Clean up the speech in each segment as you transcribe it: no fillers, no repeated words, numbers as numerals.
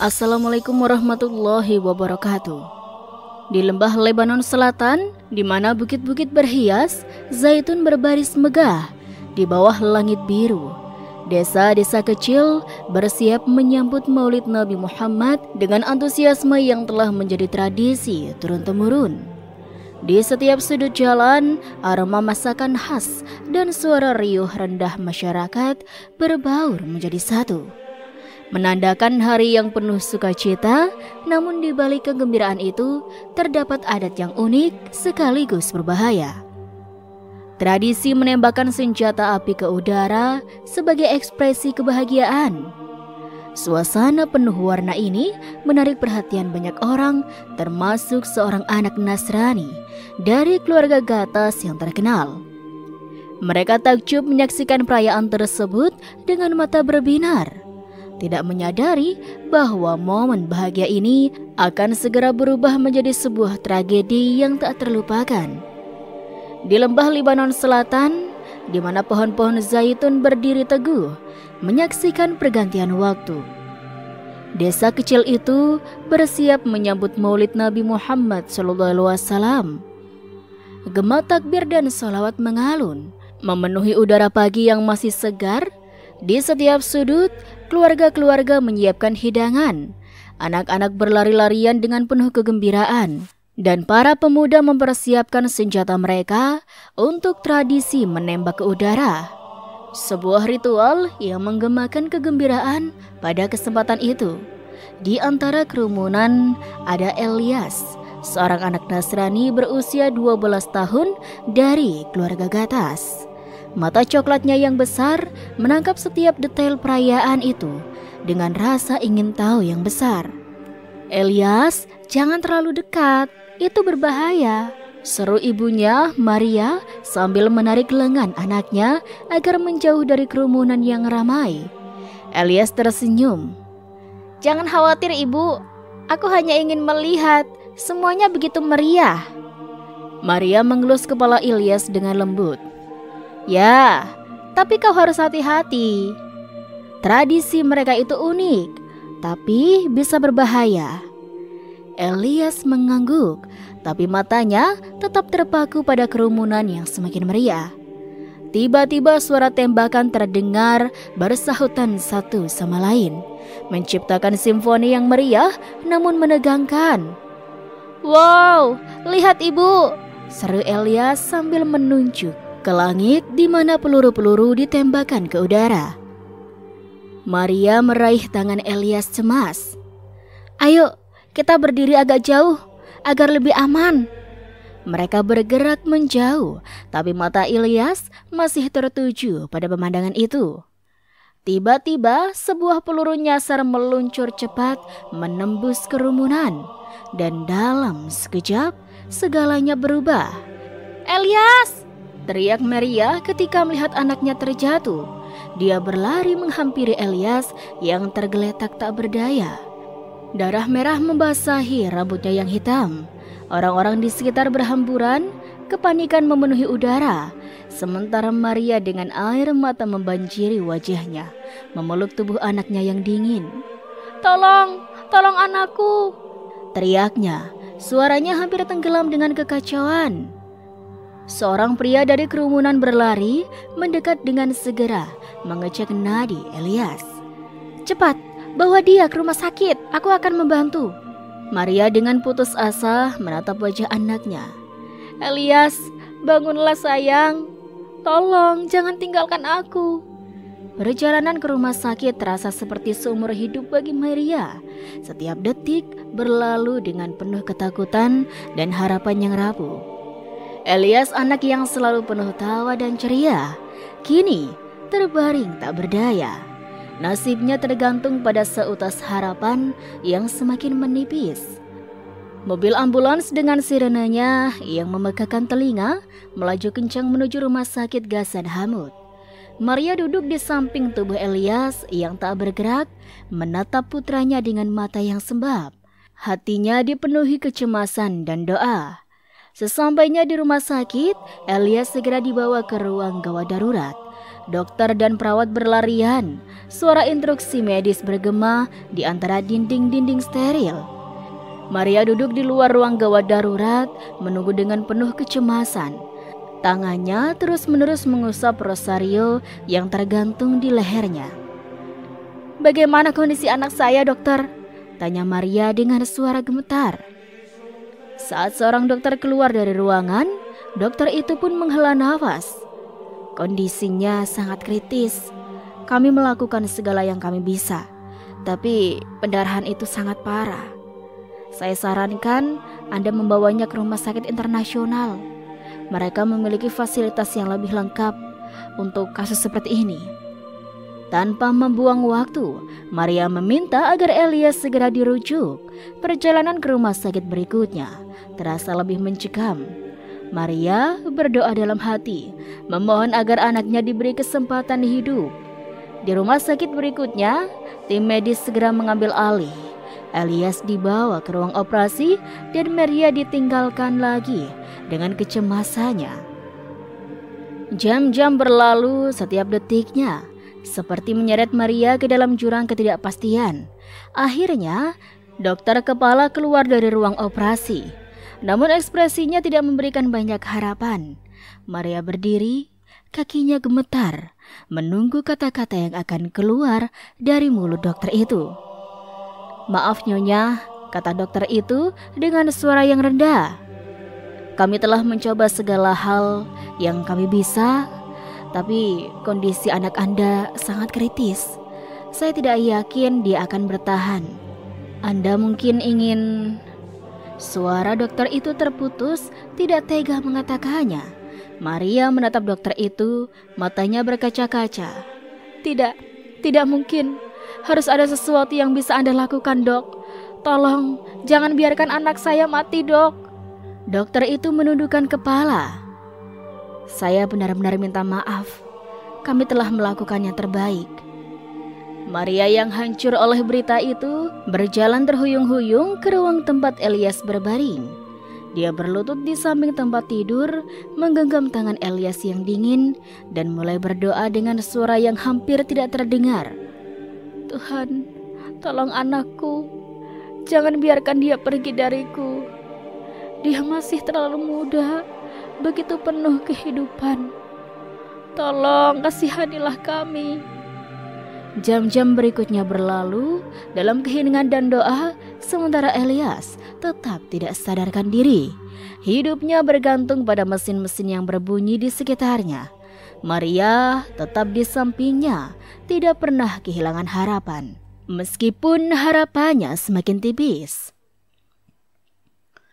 Assalamualaikum warahmatullahi wabarakatuh. Di lembah Lebanon Selatan, di mana bukit-bukit berhias, zaitun berbaris megah di bawah langit biru, desa-desa kecil bersiap menyambut Maulid Nabi Muhammad dengan antusiasme yang telah menjadi tradisi turun-temurun. Di setiap sudut jalan, aroma masakan khas dan suara riuh rendah masyarakat berbaur menjadi satu, menandakan hari yang penuh sukacita. Namun di balik kegembiraan itu terdapat adat yang unik sekaligus berbahaya. Tradisi menembakkan senjata api ke udara sebagai ekspresi kebahagiaan. Suasana penuh warna ini menarik perhatian banyak orang, termasuk seorang anak Nasrani dari keluarga Gatas yang terkenal. Mereka takjub menyaksikan perayaan tersebut dengan mata berbinar, tidak menyadari bahwa momen bahagia ini akan segera berubah menjadi sebuah tragedi yang tak terlupakan. Di lembah Lebanon Selatan, di mana pohon-pohon zaitun berdiri teguh, menyaksikan pergantian waktu. Desa kecil itu bersiap menyambut Maulid Nabi Muhammad SAW. Gema takbir dan sholawat mengalun, memenuhi udara pagi yang masih segar. Di setiap sudut, keluarga-keluarga menyiapkan hidangan. Anak-anak berlari-larian dengan penuh kegembiraan, dan para pemuda mempersiapkan senjata mereka untuk tradisi menembak ke udara. Sebuah ritual yang menggemakan kegembiraan pada kesempatan itu. Di antara kerumunan ada Elias, seorang anak Nasrani berusia 12 tahun dari keluarga Gatas. Mata coklatnya yang besar menangkap setiap detail perayaan itu dengan rasa ingin tahu yang besar. "Elias, jangan terlalu dekat, itu berbahaya," seru ibunya, Maria, sambil menarik lengan anaknya agar menjauh dari kerumunan yang ramai. Elias tersenyum. "Jangan khawatir ibu, aku hanya ingin melihat, semuanya begitu meriah." Maria mengelus kepala Elias dengan lembut. "Ya, tapi kau harus hati-hati. Tradisi mereka itu unik, tapi bisa berbahaya." Elias mengangguk, tapi matanya tetap terpaku pada kerumunan yang semakin meriah. Tiba-tiba suara tembakan terdengar bersahutan satu sama lain, menciptakan simfoni yang meriah namun menegangkan. "Wow, lihat ibu!" seru Elias sambil menunjuk ke langit di mana peluru-peluru ditembakkan ke udara. Maria meraih tangan Elias cemas. "Ayo, kita berdiri agak jauh agar lebih aman." Mereka bergerak menjauh, tapi mata Elias masih tertuju pada pemandangan itu. Tiba-tiba sebuah peluru nyasar meluncur cepat menembus kerumunan, dan dalam sekejap segalanya berubah. "Elias!" teriak Maria ketika melihat anaknya terjatuh. Dia berlari menghampiri Elias yang tergeletak tak berdaya. Darah merah membasahi rambutnya yang hitam. Orang-orang di sekitar berhamburan, kepanikan memenuhi udara. Sementara Maria dengan air mata membanjiri wajahnya, memeluk tubuh anaknya yang dingin. "Tolong, tolong anakku!" teriaknya. Suaranya hampir tenggelam dengan kekacauan. Seorang pria dari kerumunan berlari mendekat dengan segera mengecek nadi Elias. "Cepat, bawa dia ke rumah sakit, aku akan membantu." Maria dengan putus asa menatap wajah anaknya. "Elias, bangunlah sayang. Tolong, jangan tinggalkan aku." Perjalanan ke rumah sakit terasa seperti seumur hidup bagi Maria. Setiap detik berlalu dengan penuh ketakutan dan harapan yang rapuh. Elias, anak yang selalu penuh tawa dan ceria, kini terbaring tak berdaya. Nasibnya tergantung pada seutas harapan yang semakin menipis. Mobil ambulans dengan sirenenya yang memegahkan telinga melaju kencang menuju rumah sakit Ghassan Hamud. Maria duduk di samping tubuh Elias yang tak bergerak, menatap putranya dengan mata yang sembab. Hatinya dipenuhi kecemasan dan doa. Sesampainya di rumah sakit, Elias segera dibawa ke ruang gawat darurat. Dokter dan perawat berlarian. Suara instruksi medis bergema di antara dinding-dinding steril. Maria duduk di luar ruang gawat darurat, menunggu dengan penuh kecemasan. Tangannya terus-menerus mengusap Rosario yang tergantung di lehernya. "Bagaimana kondisi anak saya, dokter?" tanya Maria dengan suara gemetar. Saat seorang dokter keluar dari ruangan, dokter itu pun menghela nafas. "Kondisinya sangat kritis. Kami melakukan segala yang kami bisa, tapi pendarahan itu sangat parah. Saya sarankan Anda membawanya ke rumah sakit internasional. Mereka memiliki fasilitas yang lebih lengkap untuk kasus seperti ini." Tanpa membuang waktu, Maria meminta agar Elias segera dirujuk. Perjalanan ke rumah sakit berikutnya terasa lebih mencekam. Maria berdoa dalam hati, memohon agar anaknya diberi kesempatan hidup. Di rumah sakit berikutnya, tim medis segera mengambil alih. Elias dibawa ke ruang operasi dan Maria ditinggalkan lagi dengan kecemasannya. Jam-jam berlalu, setiap detiknya seperti menyeret Maria ke dalam jurang ketidakpastian. Akhirnya, dokter kepala keluar dari ruang operasi. Namun ekspresinya tidak memberikan banyak harapan. Maria berdiri, kakinya gemetar, menunggu kata-kata yang akan keluar dari mulut dokter itu. "Maaf Nyonya," kata dokter itu dengan suara yang rendah. "Kami telah mencoba segala hal yang kami bisa, tapi kondisi anak Anda sangat kritis. Saya tidak yakin dia akan bertahan. Anda mungkin ingin..." Suara dokter itu terputus, tidak tega mengatakannya. Maria menatap dokter itu, matanya berkaca-kaca. Tidak mungkin. Harus ada sesuatu yang bisa Anda lakukan, Dok. Tolong, jangan biarkan anak saya mati, Dok. Dokter itu menundukkan kepala. "Saya benar-benar minta maaf. Kami telah melakukan yang terbaik." Maria yang hancur oleh berita itu berjalan terhuyung-huyung ke ruang tempat Elias berbaring. Dia berlutut di samping tempat tidur, menggenggam tangan Elias yang dingin dan mulai berdoa dengan suara yang hampir tidak terdengar. "Tuhan, tolong anakku. Jangan biarkan dia pergi dariku. Dia masih terlalu muda, begitu penuh kehidupan. Tolong kasihanilah kami." Jam-jam berikutnya berlalu dalam keheningan dan doa, sementara Elias tetap tidak sadarkan diri. Hidupnya bergantung pada mesin-mesin yang berbunyi di sekitarnya. Maria tetap di sampingnya, tidak pernah kehilangan harapan, meskipun harapannya semakin tipis.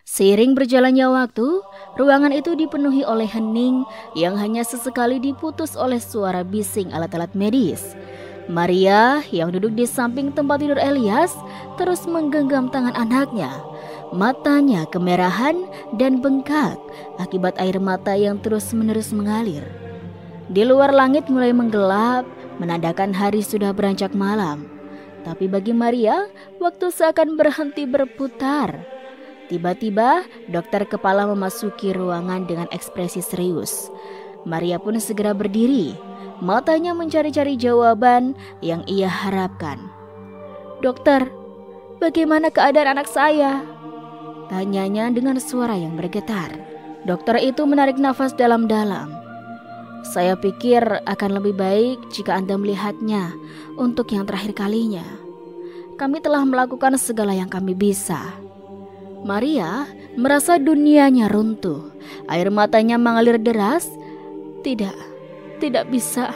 Seiring berjalannya waktu, ruangan itu dipenuhi oleh hening yang hanya sesekali diputus oleh suara bising alat-alat medis. Maria yang duduk di samping tempat tidur Elias terus menggenggam tangan anaknya. Matanya kemerahan dan bengkak akibat air mata yang terus-menerus mengalir. Di luar langit mulai menggelap, menandakan hari sudah beranjak malam. Tapi bagi Maria, waktu seakan berhenti berputar. Tiba-tiba, dokter kepala memasuki ruangan dengan ekspresi serius. Maria pun segera berdiri. Matanya mencari-cari jawaban yang ia harapkan. "Dokter, bagaimana keadaan anak saya?" tanyanya dengan suara yang bergetar. Dokter itu menarik nafas dalam-dalam. "Saya pikir akan lebih baik jika Anda melihatnya untuk yang terakhir kalinya. Kami telah melakukan segala yang kami bisa." Maria merasa dunianya runtuh. Air matanya mengalir deras. Tidak bisa,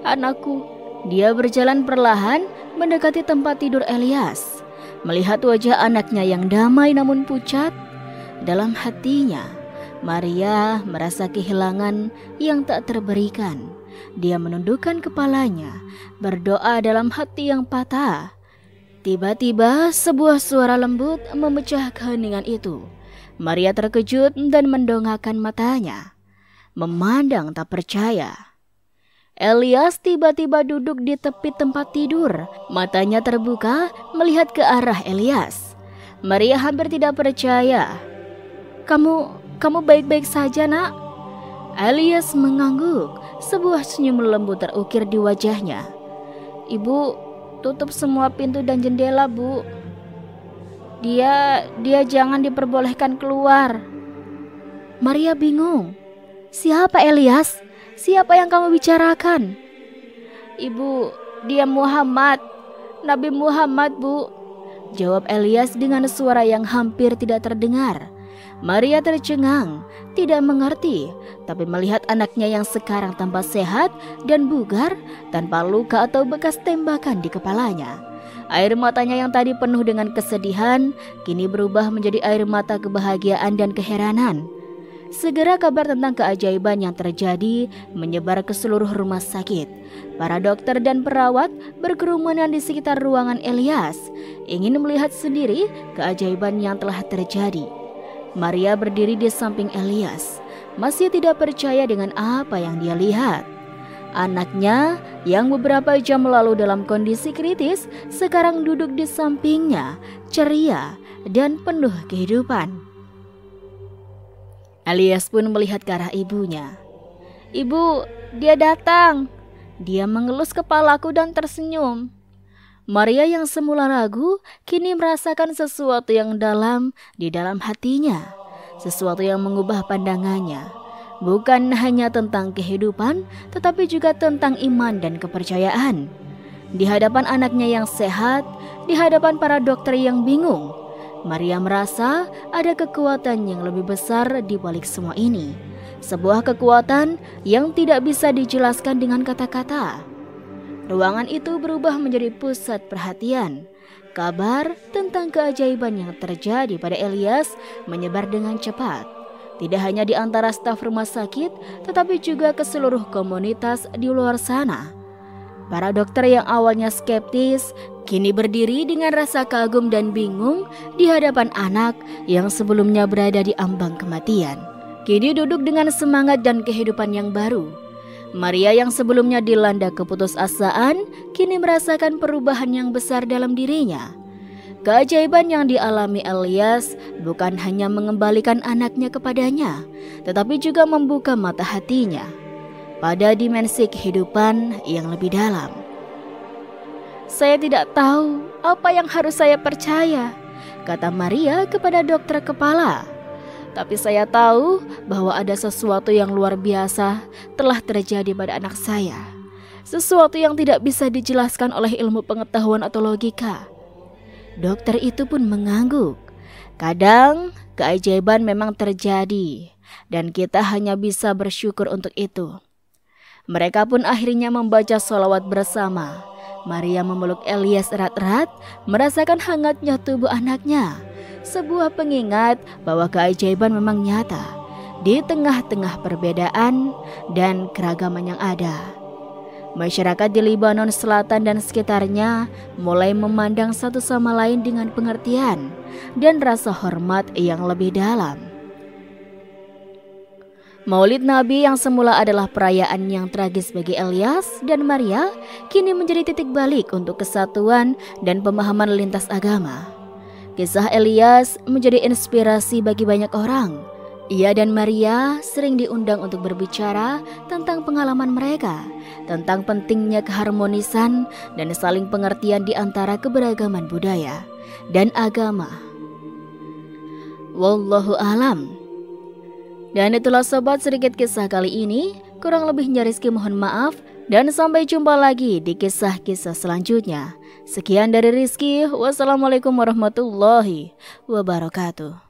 anakku." Dia berjalan perlahan mendekati tempat tidur Elias. Melihat wajah anaknya yang damai namun pucat, dalam hatinya Maria merasa kehilangan yang tak terberikan. Dia menundukkan kepalanya, berdoa dalam hati yang patah. Tiba-tiba sebuah suara lembut memecah keheningan itu. Maria terkejut dan mendongakkan matanya, memandang tak percaya. Elias tiba-tiba duduk di tepi tempat tidur. Matanya terbuka melihat ke arah Elias. Maria hampir tidak percaya. Kamu baik-baik saja, Nak?" Elias mengangguk, sebuah senyum lembut terukir di wajahnya. Ibu, tutup semua pintu dan jendela, Bu. Dia jangan diperbolehkan keluar. Maria bingung. Siapa Elias? Siapa yang kamu bicarakan? Ibu, dia Muhammad. Nabi Muhammad, Bu. Jawab Elias dengan suara yang hampir tidak terdengar. Maria tercengang, tidak mengerti, tapi melihat anaknya yang sekarang tampak sehat dan bugar tanpa luka atau bekas tembakan di kepalanya. Air matanya yang tadi penuh dengan kesedihan kini berubah menjadi air mata kebahagiaan dan keheranan. Segera kabar tentang keajaiban yang terjadi menyebar ke seluruh rumah sakit. Para dokter dan perawat berkerumunan di sekitar ruangan Elias, ingin melihat sendiri keajaiban yang telah terjadi. Maria berdiri di samping Elias, masih tidak percaya dengan apa yang dia lihat. Anaknya yang beberapa jam lalu dalam kondisi kritis sekarang duduk di sampingnya, ceria dan penuh kehidupan. Elias pun melihat ke arah ibunya. Ibu, dia datang. Dia mengelus kepalaku dan tersenyum. Maria yang semula ragu kini merasakan sesuatu yang dalam di dalam hatinya, sesuatu yang mengubah pandangannya. Bukan hanya tentang kehidupan, tetapi juga tentang iman dan kepercayaan. Di hadapan anaknya yang sehat, di hadapan para dokter yang bingung, Maria merasa ada kekuatan yang lebih besar di balik semua ini. Sebuah kekuatan yang tidak bisa dijelaskan dengan kata-kata. Ruangan itu berubah menjadi pusat perhatian. Kabar tentang keajaiban yang terjadi pada Elias menyebar dengan cepat. Tidak hanya di antara staf rumah sakit, tetapi juga ke seluruh komunitas di luar sana. Para dokter yang awalnya skeptis, kini berdiri dengan rasa kagum dan bingung di hadapan anak yang sebelumnya berada di ambang kematian. Kini duduk dengan semangat dan kehidupan yang baru. Maria yang sebelumnya dilanda keputusasaan, kini merasakan perubahan yang besar dalam dirinya. Keajaiban yang dialami Elias bukan hanya mengembalikan anaknya kepadanya, tetapi juga membuka mata hatinya pada dimensi kehidupan yang lebih dalam. Saya tidak tahu apa yang harus saya percaya, kata Maria kepada dokter kepala. Tapi saya tahu bahwa ada sesuatu yang luar biasa telah terjadi pada anak saya. Sesuatu yang tidak bisa dijelaskan oleh ilmu pengetahuan atau logika. Dokter itu pun mengangguk. Kadang keajaiban memang terjadi dan kita hanya bisa bersyukur untuk itu. Mereka pun akhirnya membaca sholawat bersama. Maria memeluk Elias erat-erat, merasakan hangatnya tubuh anaknya. Sebuah pengingat bahwa keajaiban memang nyata di tengah-tengah perbedaan dan keragaman yang ada. Masyarakat di Lebanon Selatan dan sekitarnya mulai memandang satu sama lain dengan pengertian dan rasa hormat yang lebih dalam. Maulid Nabi yang semula adalah perayaan yang tragis bagi Elias dan Maria, kini menjadi titik balik untuk kesatuan dan pemahaman lintas agama. Kisah Elias menjadi inspirasi bagi banyak orang. Ia dan Maria sering diundang untuk berbicara tentang pengalaman mereka, tentang pentingnya keharmonisan dan saling pengertian di antara keberagaman budaya dan agama. Wallahu alam. Dan itulah sobat sedikit kisah kali ini. Kurang lebihnya Rizky mohon maaf. Dan sampai jumpa lagi di kisah-kisah selanjutnya. Sekian dari Rizky. Wassalamualaikum warahmatullahi wabarakatuh.